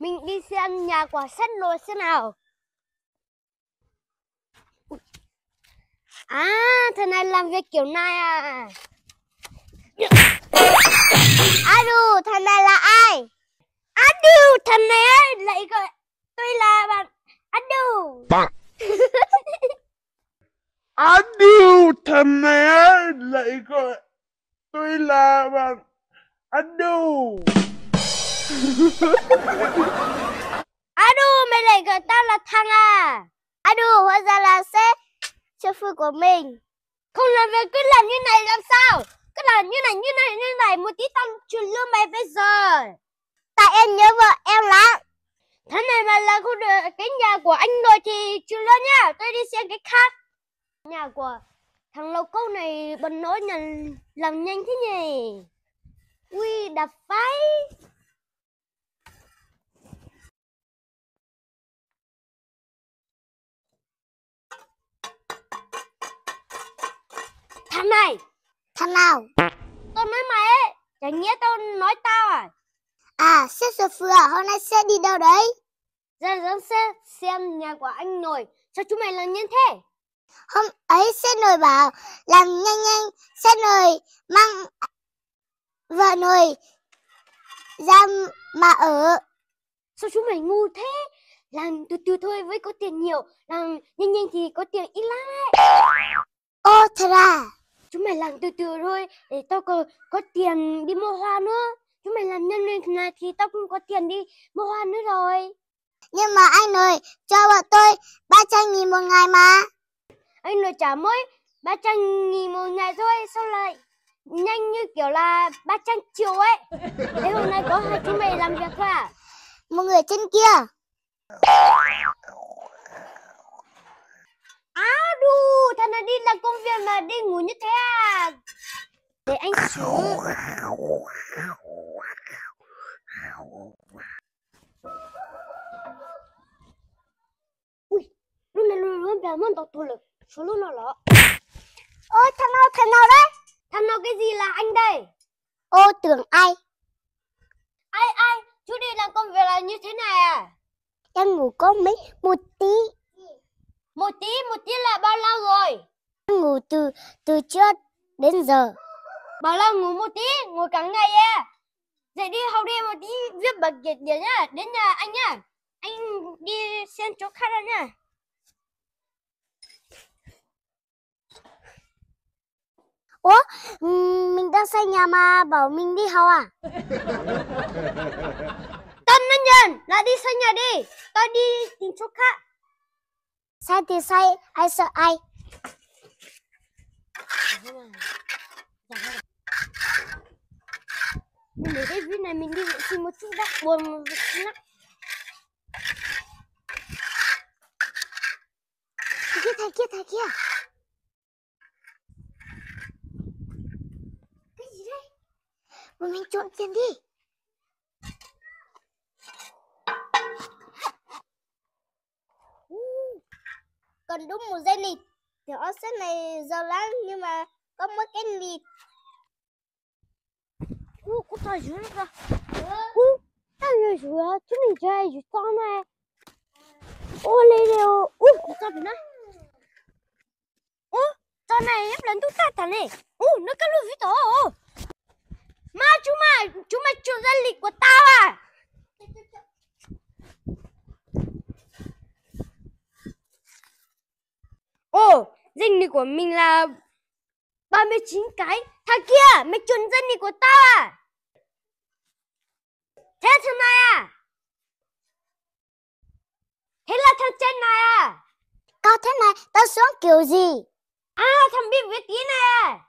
Mình đi xem nhà của sếp rồi xem nào. À, thằng này làm việc kiểu này à. Adu, thằng này là ai? Adu, thằng này lại gọi tôi là bạn Adu. Adu, thằng này lại gọi tôi là bạn Adu. Adu, mày lại gọi tao là thằng à? Adu, hóa ra là sếp phu của mình. Không làm việc cứ làm như này làm sao? Cứ làm như này, một tí tao trừ lương mày bây giờ. Tại em nhớ vợ em lắm. Thế này mà là không được cái nhà của anh rồi thì trừ lương nhá. Tôi đi xem cái khác. Nhà của thằng Lộc Câu này bận nỗi nhận làm nhanh thế nhỉ? Ui, đập phái. Thằng này. Thằng nào? Tao nói mày ấy. Chẳng nghĩa tao nói tao à? À, sếp Sơ Phương à, hôm nay sếp đi đâu đấy? Ra dẫn sếp xem nhà của anh Nồi. Sao chúng mày làm nhanh thế? Hôm ấy sếp Nồi bảo làm nhanh, sếp Nồi mang vợ Nồi ra mà ở. Sao chúng mày ngu thế? Làm từ từ thôi với có tiền nhiều, làm nhanh thì có tiền ít lắm ấy. Ô, thật à? Chúng mày làm từ từ thôi, để tao có tiền đi mua hoa nữa. Chúng mày làm nhanh lên này thì tao cũng có tiền đi mua hoa nữa rồi. Nhưng mà anh ơi, cho bọn tôi 300.000 một ngày mà. Anh ơi trả mới 300.000 một ngày thôi, sao lại nhanh như kiểu là 300 triệu ấy. Thế hôm nay có hai chúng mày làm việc thôi à? Một người trên kia. Đu, thằng này đi làm công việc mà đi ngủ như thế à? Để anh xử. Ui, lúc này luôn béo món tao tu lực. Số lúc nào đó. Ôi, thằng nào đấy? Thằng nào cái gì là anh đây? Ô, tưởng ai? Ai? Chú đi làm công việc là như thế này à? Em ngủ có một tí. Một tí là bao lâu rồi? Em ngủ từ trước đến giờ. Bảo là ngủ một tí, ngủ cả ngày à? Dậy đi học đi một tí, viết bài kiểm điểm nhá, đến nhà anh nhá. Anh đi xem chỗ khác ra nhá. Ủa, mình đang xây nhà mà bảo mình đi học à? Tân Nhân Nhân, lại đi xây nhà đi, tao đi tìm chỗ khác. Sai thì sai, ai sợ ai? Mình để cái video này mình đi vệ sinh một chút đã, buồn một chút lắm. Thầy kia. Cái gì đây? Bọn mình trộm tiền đi. Còn đúng một dây lịt. Tiểu ớt sét này giàu lắm nhưng mà có mỗi cái lịt. Có thầy dưới nữa kìa. Thầy dưới à? Chúng mình chơi dưới to này. Lên. Sao vậy nó? Trò này ép lần tút tát này. Nó có lùi với tổ. Mà chúng mày trộm dây lịt của tao à? Dây lịt của mình là 39 cái. Thằng kia, mày trộm dây lịt của tao à? Thế thằng này à? Thế là thằng trên này à? Cao thế này, tao xuống kiểu gì? À, thằng biết viết tí này à?